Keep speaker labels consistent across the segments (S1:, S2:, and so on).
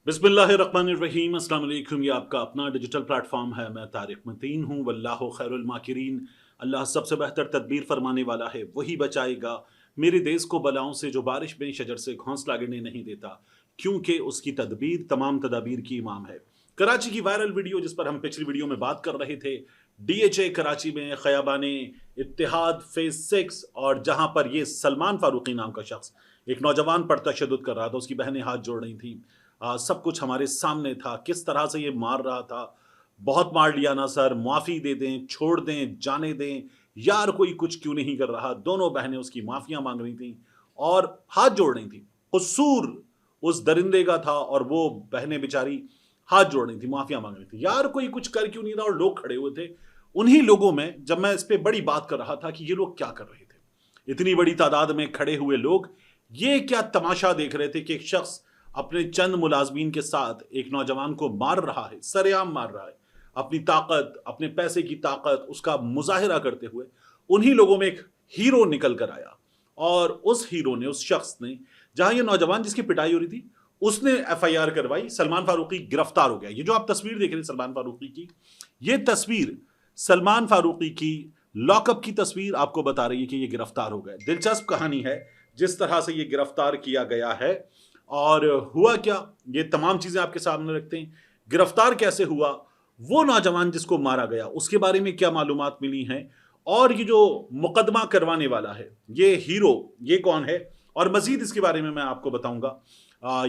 S1: बिस्मिल्लाहिर्रहमानिर्रहीम। अस्सलाम वालेकुम। ये आपका अपना डिजिटल प्लेटफॉर्म है। मैं तारिक मतीन हूँ। वल्लाहु खैरुल माकिरीन। अल्लाह सबसे बेहतर तदबीर फरमाने वाला है, वही बचाएगा मेरे देश को बलाओं से, जो बारिश में शजर से घोंसला गिरने नहीं देता, क्योंकि उसकी तदबीर तमाम तदाबीर की इमाम है। कराची की वायरल वीडियो, जिस पर हम पिछली वीडियो में बात कर रहे थे, डीएचए कराची में खयाबाने इत्तेहाद फेज 6, और जहां पर ये सलमान फारूकी नाम का शख्स एक नौजवान पर तशद्दुद कर रहा था, उसकी बहनें हाथ जोड़ रही थी। सब कुछ हमारे सामने था, किस तरह से ये मार रहा था। बहुत मार लिया ना सर, माफ़ी दे दें, छोड़ दें, जाने दें, यार कोई कुछ क्यों नहीं कर रहा। दोनों बहनें उसकी माफ़ियाँ मांग रही थी और हाथ जोड़ रही थी। कसूर उस दरिंदे का था और वो बहनें बेचारी हाथ जोड़ रही थी, माफ़ियाँ मांग रही थी। यार कोई कुछ कर क्यों नहीं रहा, और लोग खड़े हुए थे। उन्हीं लोगों में जब मैं इस पे बड़ी बात कर रहा था कि ये लोग क्या कर रहे थे, इतनी बड़ी तादाद में खड़े हुए लोग ये क्या तमाशा देख रहे थे कि एक शख्स अपने चंद मुलाजमीन के साथ एक नौजवान को मार रहा है, सरेआम मार रहा है, अपनी ताकत, अपने पैसे की ताकत, उसका मुजाहिरा करते हुए। उन्हीं लोगों में एक हीरो निकल कर आया, और उस हीरो ने, उस शख्स ने, जहां ये नौजवान जिसकी पिटाई हो रही थी, उसने एफआईआर करवाई। सलमान फारूकी गिरफ्तार हो गया। ये जो आप तस्वीर देख रहे हैं सलमान फारूकी की, ये तस्वीर सलमान फारूकी की लॉकअप की तस्वीर आपको बता रही है कि ये गिरफ्तार हो गए। दिलचस्प कहानी है जिस तरह से ये गिरफ्तार किया गया है। और हुआ क्या, ये तमाम चीजें आपके सामने रखते हैं। गिरफ्तार कैसे हुआ, वो नौजवान जिसको मारा गया उसके बारे में क्या मालूमात मिली हैं, और ये जो मुकदमा करवाने वाला है, ये हीरो, ये कौन है, और मजीद इसके बारे में मैं आपको बताऊंगा।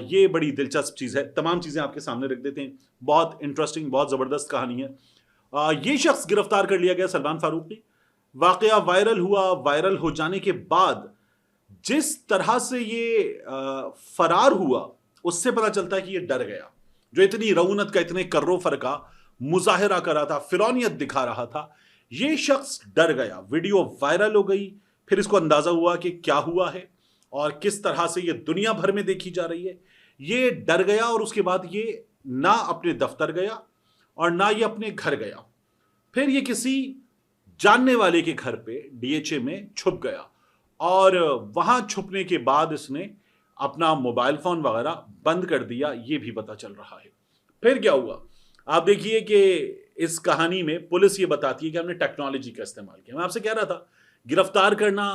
S1: ये बड़ी दिलचस्प चीज है। तमाम चीजें आपके सामने रख देते हैं। बहुत इंटरेस्टिंग, बहुत जबरदस्त कहानी है। ये शख्स गिरफ्तार कर लिया गया, सलमान फारूकी। वाकया वायरल हुआ। वायरल हो जाने के बाद जिस तरह से ये फरार हुआ, उससे पता चलता है कि ये डर गया। जो इतनी रऊनत का, इतने कर्रो फर का मुजाहिरा कर रहा था, फिरौनियत दिखा रहा था, ये शख्स डर गया। वीडियो वायरल हो गई। फिर इसको अंदाजा हुआ कि क्या हुआ है और किस तरह से ये दुनिया भर में देखी जा रही है। ये डर गया और उसके बाद ये ना अपने दफ्तर गया और ना ये अपने घर गया। फिर ये किसी जानने वाले के घर पे डीएचए में छुप गया, और वहां छुपने के बाद इसने अपना मोबाइल फोन वगैरह बंद कर दिया, ये भी पता चल रहा है। फिर क्या हुआ, आप देखिए कि इस कहानी में पुलिस ये बताती है कि हमने टेक्नोलॉजी का इस्तेमाल किया। मैं आपसे कह रहा था, गिरफ्तार करना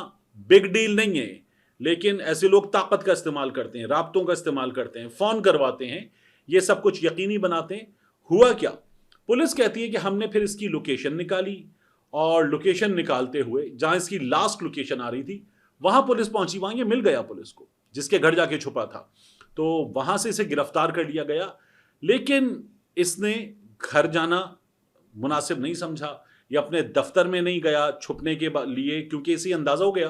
S1: बिग डील नहीं है, लेकिन ऐसे लोग ताकत का इस्तेमाल करते हैं, राब्तों का इस्तेमाल करते हैं, फोन करवाते हैं, ये सब कुछ यकीनी बनाते हैं। हुआ क्या, पुलिस कहती है कि हमने फिर इसकी लोकेशन निकाली, और लोकेशन निकालते हुए जहां इसकी लास्ट लोकेशन आ रही थी, वहां पुलिस पहुंची। वहां ये मिल गया पुलिस को, जिसके घर जाके छुपा था। तो वहां से इसे गिरफ्तार कर लिया गया। लेकिन इसने घर जाना मुनासिब नहीं समझा, या अपने दफ्तर में नहीं गया छुपने के लिए, क्योंकि इसे अंदाजा हो गया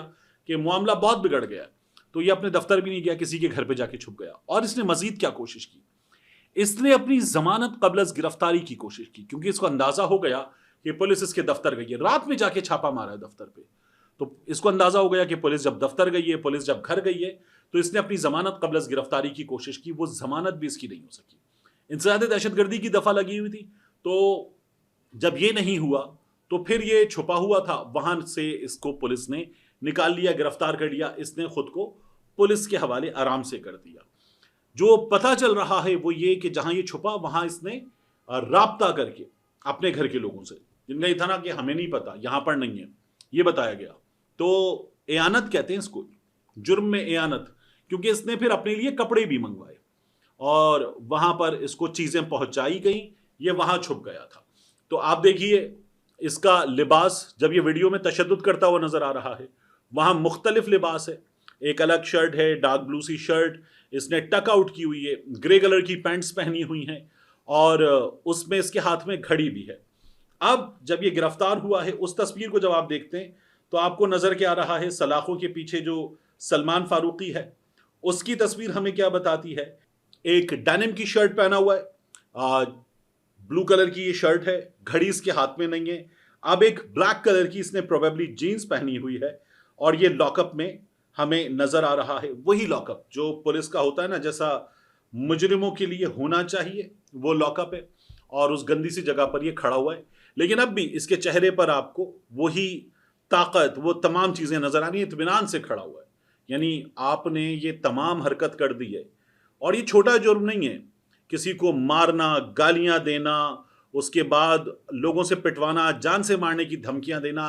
S1: कि मामला बहुत बिगड़ गया। तो ये अपने दफ्तर भी नहीं गया, किसी के घर पे जाके छुप गया। और इसने मजीद क्या कोशिश की, इसने अपनी जमानत कबल गिरफ्तारी की कोशिश की, क्योंकि इसको अंदाजा हो गया कि पुलिस इसके दफ्तर गई है। रात में जाके छापा मारा है दफ्तर पे, तो इसको अंदाजा हो गया कि पुलिस जब दफ्तर गई है, पुलिस जब घर गई है, तो इसने अपनी जमानत कबल गिरफ्तारी की कोशिश की। वो जमानत भी इसकी नहीं हो सकी। इंसदाद दहशतगर्दी की दफा लगी हुई थी। तो जब ये नहीं हुआ, तो फिर ये छुपा हुआ था, वहां से इसको पुलिस ने निकाल लिया, गिरफ्तार कर लिया। इसने खुद को पुलिस के हवाले आराम से कर दिया। जो पता चल रहा है वो ये कि जहां ये छुपा, वहां इसने राब्ता करके अपने घर के लोगों से, जिनका ये था ना कि हमें नहीं पता, यहां पर नहीं है, ये बताया गया। तो एयानत कहते हैं इसको, जुर्म में एयानत, क्योंकि इसने फिर अपने लिए कपड़े भी मंगवाए और वहां पर इसको चीजें पहुंचाई गई, ये वहां छुप गया था। तो आप देखिए इसका लिबास, जब ये वीडियो में तशद्दुद करता हुआ नजर आ रहा है, वहां मुख्तलिफ लिबास है। एक अलग शर्ट है, डार्क ब्लू सी शर्ट, इसने टक आउट की हुई है, ग्रे कलर की पैंट्स पहनी हुई हैं, और उसमें इसके हाथ में घड़ी भी है। अब जब ये गिरफ्तार हुआ है, उस तस्वीर को जब आप देखते हैं, तो आपको नजर क्या आ रहा है, सलाखों के पीछे जो सलमान फारूकी है, उसकी तस्वीर हमें क्या बताती है। एक डेनिम की शर्ट पहना हुआ है, ब्लू कलर की ये शर्ट है, घड़ी इसके हाथ में नहीं है। अब एक ब्लैक कलर की इसने प्रोबेबली जीन्स पहनी हुई है, और ये लॉकअप में हमें नजर आ रहा है। वही लॉकअप जो पुलिस का होता है ना, जैसा मुजरिमों के लिए होना चाहिए, वो लॉकअप है, और उस गंदी सी जगह पर ये खड़ा हुआ है। लेकिन अब भी इसके चेहरे पर आपको वही ताकत, वो तमाम चीजें नजर आ रही है, इत्मीनान से खड़ा हुआ है। यानी आपने ये तमाम हरकत कर दी है, और ये छोटा जुर्म नहीं है। किसी को मारना, गालियां देना, उसके बाद लोगों से पिटवाना, जान से मारने की धमकियां देना,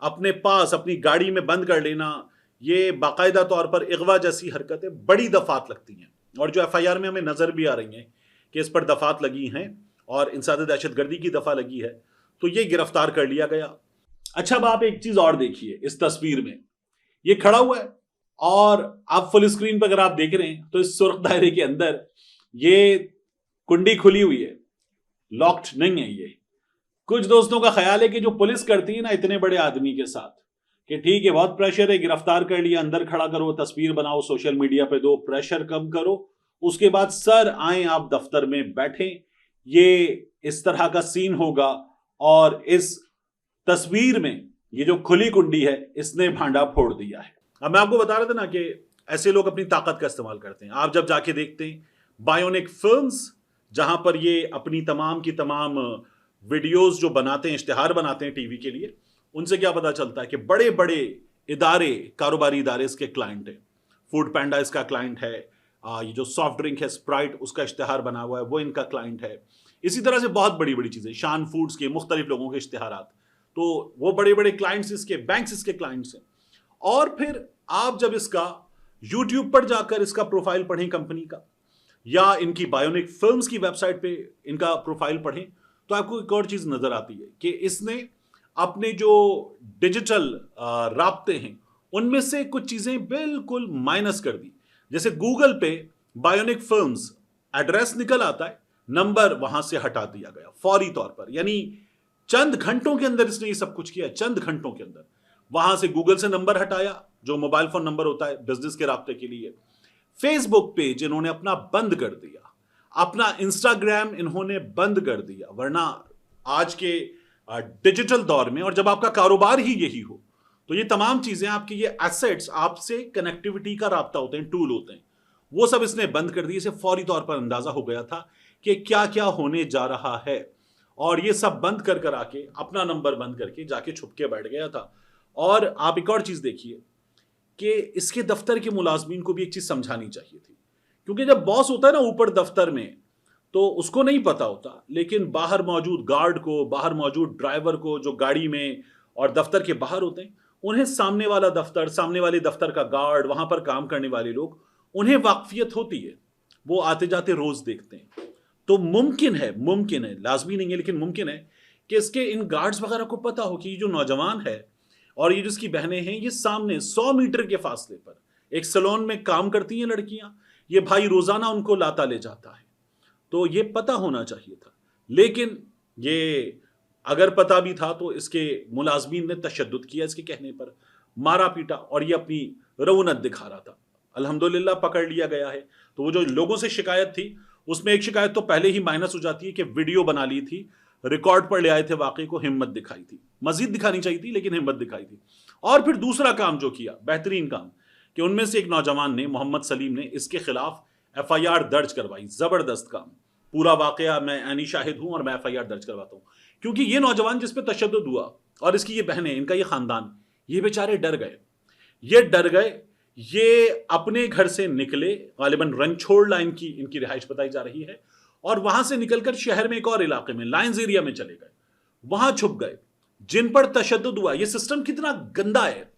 S1: अपने पास अपनी गाड़ी में बंद कर लेना, ये बाकायदा तौर पर अगवा जैसी हरकतें बड़ी दफात लगती हैं। और जो एफआईआर में हमें नजर भी आ रही हैं कि इस पर दफात लगी हैं और इंसानी दहशतगर्दी की दफा लगी है, तो ये गिरफ्तार कर लिया गया। अच्छा, अब आप एक चीज और देखिए, इस तस्वीर में ये खड़ा हुआ है और आप फुल स्क्रीन पर अगर आप देख रहे हैं तो इस सुर्ख दायरे के अंदर ये कुंडी खुली हुई है, लॉक्ड नहीं है। ये कुछ दोस्तों का ख्याल है कि जो पुलिस करती है ना इतने बड़े आदमी के साथ, कि ठीक है बहुत प्रेशर है, गिरफ्तार कर लिया, अंदर खड़ा करो, तस्वीर बनाओ, सोशल मीडिया पे दो, प्रेशर कम करो, उसके बाद सर आए आप दफ्तर में बैठें, ये इस तरह का सीन होगा। और इस तस्वीर में ये जो खुली कुंडी है इसने भांडा फोड़ दिया है। अब मैं आपको बता रहा था ना कि ऐसे लोग अपनी ताकत का इस्तेमाल करते हैं। आप जब जाके देखते हैं बायोनिक फिल्म्स, जहां पर ये अपनी तमाम की तमाम वीडियोस जो बनाते हैं, इश्तिहार बनाते हैं टीवी के लिए, उनसे क्या पता चलता है कि बड़े बड़े इदारे, कारोबारी इदारे इसके क्लाइंट हैं। फूड पैंडा इसका क्लाइंट है, ये जो सॉफ्ट ड्रिंक है स्प्राइट उसका इश्तिहार बना हुआ है वो इनका क्लाइंट है। इसी तरह से बहुत बड़ी बड़ी चीजें, शान फूड्स के मुख्तलिफ लोगों के इश्तिहारात, तो वो बड़े बड़े क्लाइंट्स इसके, बैंक्स इसके क्लाइंट्स हैं। और फिर आप जब इसका यूट्यूब पर जाकर इसका प्रोफाइल पढ़ें कंपनी का, या इनकी बायोनिक फिल्म्स की वेबसाइट पे इनका प्रोफाइल पढ़ें, तो आपको एक और चीज नजर आती है कि इसने अपने जो डिजिटल राब्ते हैं उनमें से कुछ चीजें बिल्कुल माइनस कर दी। जैसे गूगल पे बायोनिक फिल्म्स एड्रेस निकल आता है, नंबर वहां से हटा दिया गया फौरी तौर पर, यानी चंद घंटों के अंदर इसने ये सब कुछ किया। चंद घंटों के अंदर वहां से गूगल से नंबर हटाया, जो मोबाइल फोन नंबर होता है बिजनेस के राब्ते के लिए। फेसबुक पेज इन्होंने अपना बंद कर दिया, अपना इंस्टाग्राम इन्होंने बंद कर दिया। वरना आज के डिजिटल दौर में, और जब आपका कारोबार ही यही हो, तो ये तमाम चीजें आपके, ये एसेट्स आपसे कनेक्टिविटी का राब्ता होते हैं, टूल होते हैं, वो सब इसने बंद कर दिए। इसे फौरी तौर पर अंदाजा हो गया था कि क्या क्या होने जा रहा है, और ये सब बंद कर कर आके अपना नंबर बंद करके जाके छुप के बैठ गया था। और आप एक और चीज देखिए कि इसके दफ्तर के मुलाजमीन को भी एक चीज समझानी चाहिए थी, क्योंकि जब बॉस होता है ना ऊपर दफ्तर में, तो उसको नहीं पता होता, लेकिन बाहर मौजूद गार्ड को, बाहर मौजूद ड्राइवर को, जो गाड़ी में और दफ्तर के बाहर होते हैं, उन्हें सामने वाला दफ्तर, सामने वाले दफ्तर का गार्ड, वहां पर काम करने वाले लोग, उन्हें वाकफियत होती है, वो आते जाते रोज देखते हैं। तो मुमकिन है, लाजमी नहीं है लेकिन मुमकिन है कि इसके इन गार्ड्स वगैरह को पता हो कि ये जो नौजवान है और ये जिसकी बहनें हैं, ये सामने 100 मीटर के फासले पर एक सैलून में काम करती हैं लड़कियां, ये भाई रोजाना उनको लाता ले जाता है। तो ये पता होना चाहिए था, लेकिन ये अगर पता भी था तो इसके मुलाजमीन ने तशद्दुद किया, इसके कहने पर मारा पीटा, और ये अपनी रऊनत दिखा रहा था। अल्हम्दुलिल्लाह पकड़ लिया गया है। तो वो जो लोगों से शिकायत थी, उसमें एक शिकायत तो पहले ही माइनस हो जाती है कि वीडियो बना ली थी, रिकॉर्ड पर ले आए थे, वाकई को हिम्मत दिखाई थी, मजीद दिखानी चाहिए थी लेकिन हिम्मत दिखाई थी। और फिर दूसरा काम जो किया, बेहतरीन काम, कि उनमें से एक नौजवान ने, मोहम्मद सलीम ने, इसके खिलाफ एफआईआर दर्ज करवाई। जबरदस्त काम, पूरा वाकया मैं ऐनी शाहिद हूं और मैं एफआईआर दर्ज करवाता हूं, क्योंकि ये नौजवान जिस पे तशद्दुद हुआ और इसकी ये बहनें, इनका ये खानदान, ये बेचारे डर गए, ये डर गए। ये अपने घर से निकले, गालिबन रंगछोड़ लाइन की इनकी रिहाइश बताई जा रही है, और वहां से निकलकर शहर में एक और इलाके में, लाइंस एरिया में चले गए, वहां छुप गए। जिन पर तशद्दुद हुआ, ये सिस्टम कितना गंदा है।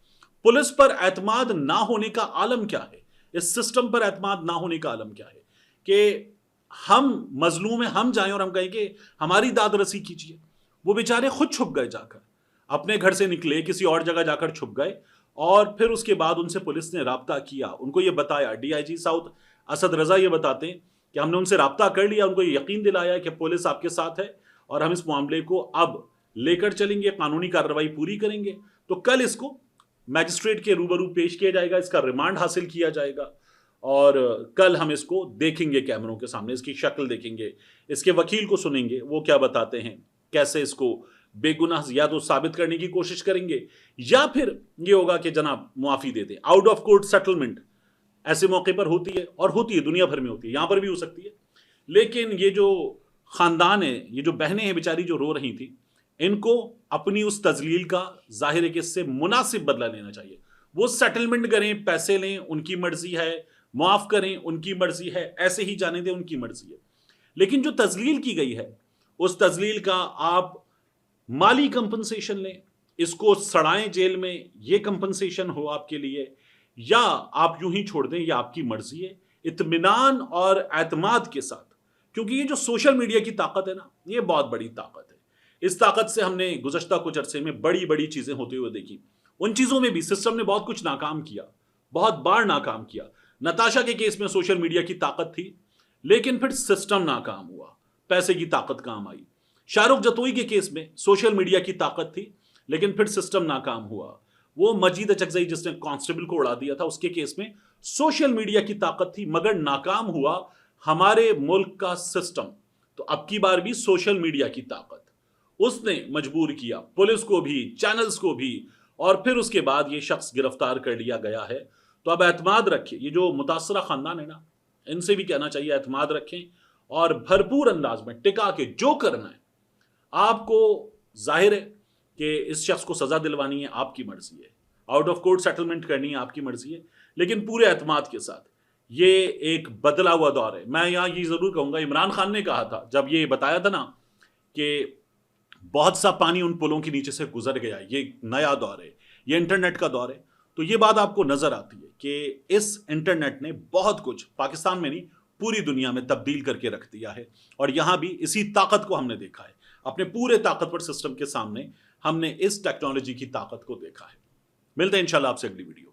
S1: पुलिस पर एतमाद ना होने का आलम क्या है, इस सिस्टम पर एतमाद ना होने का आलम क्या है कि हम मजलूम हैं, हम जाएं और हम कहें कि हमारी दाद रसी कीजिए। वो बेचारे खुद छुप गए, जाकर अपने घर से निकले, किसी और जगह जाकर छुप गए, और फिर उसके बाद उनसे पुलिस ने राब्ता किया, उनको ये बताया। डीआईजी साउथ असद रजा ये बताते हैं कि हमने उनसे राब्ता कर लिया, उनको यकीन दिलाया कि पुलिस आपके साथ है और हम इस मामले को अब लेकर चलेंगे, कानूनी कार्रवाई पूरी करेंगे। तो कल इसको मैजिस्ट्रेट के रूबरू पेश किया जाएगा, इसका रिमांड हासिल किया जाएगा, और कल हम इसको देखेंगे कैमरों के सामने, इसकी शक्ल देखेंगे, इसके वकील को सुनेंगे, वो क्या बताते हैं, कैसे इसको बेगुनाह या तो साबित करने की कोशिश करेंगे, या फिर ये होगा कि जनाब मुआफी दे दें। आउट ऑफ कोर्ट सेटलमेंट ऐसे मौके पर होती है, और होती है, दुनिया भर में होती है, यहां पर भी हो सकती है। लेकिन ये जो खानदान है, ये जो बहनें हैं बेचारी जो रो रही थी, इनको अपनी उस तजलील का जाहिर है कि इससे मुनासिब बदला लेना चाहिए। वो सेटलमेंट करें, पैसे लें, उनकी मर्जी है, माफ करें, उनकी मर्जी है, ऐसे ही जाने दें, उनकी मर्जी है। लेकिन जो तजलील की गई है उस तजलील का आप माली कंपनसेशन लें, इसको सड़ाएं जेल में, ये कंपनसेशन हो आपके लिए, या आप यूं ही छोड़ दें, ये आपकी मर्जी है, इत्मीनान और एतमाद के साथ। क्योंकि ये जो सोशल मीडिया की ताकत है ना, ये बहुत बड़ी ताकत है। इस ताकत से हमने गुज़श्ता कुछ अरसे में बड़ी बड़ी चीजें होते हुए देखी। उन चीजों में भी सिस्टम ने बहुत कुछ नाकाम किया, बहुत बार नाकाम किया। नताशा के केस में सोशल मीडिया की ताकत थी, लेकिन फिर सिस्टम नाकाम हुआ, पैसे की ताकत काम आई। शाहरुख जतोई के केस में सोशल मीडिया की ताकत थी, लेकिन फिर सिस्टम नाकाम हुआ। वो मजीद अचकजई जिसने कांस्टेबल को उड़ा दिया था, उसके केस में सोशल मीडिया की ताकत थी, मगर नाकाम हुआ हमारे मुल्क का सिस्टम। तो अब की बार भी सोशल मीडिया की ताकत उसने मजबूर किया पुलिस को भी, चैनल्स को भी, और फिर उसके बाद ये शख्स गिरफ्तार कर लिया गया है। तो अब एतमाद रखें, ये जो मुतासरा खानदान है ना, इनसे भी कहना चाहिए एतमाद रखें और भरपूर अंदाज में टिका के जो करना है आपको। जाहिर है कि इस शख्स को सजा दिलवानी है, आपकी मर्जी है, आउट ऑफ कोर्ट सेटलमेंट करनी है, आपकी मर्जी है, लेकिन पूरे एतमाद के साथ। ये एक बदला हुआ दौर है। मैं यहाँ ये जरूर कहूंगा, इमरान खान ने कहा था जब ये बताया था ना कि बहुत सा पानी उन पुलों के नीचे से गुजर गया, ये नया दौर है, ये इंटरनेट का दौर है, तो ये बात आपको नजर आती है कि इस इंटरनेट ने बहुत कुछ पाकिस्तान में नहीं पूरी दुनिया में तब्दील करके रख दिया है। और यहां भी इसी ताकत को हमने देखा है, अपने पूरे ताकतवर सिस्टम के सामने हमने इस टेक्नोलॉजी की ताकत को देखा है। मिलते हैं इंशाल्लाह आपसे अगली वीडियो।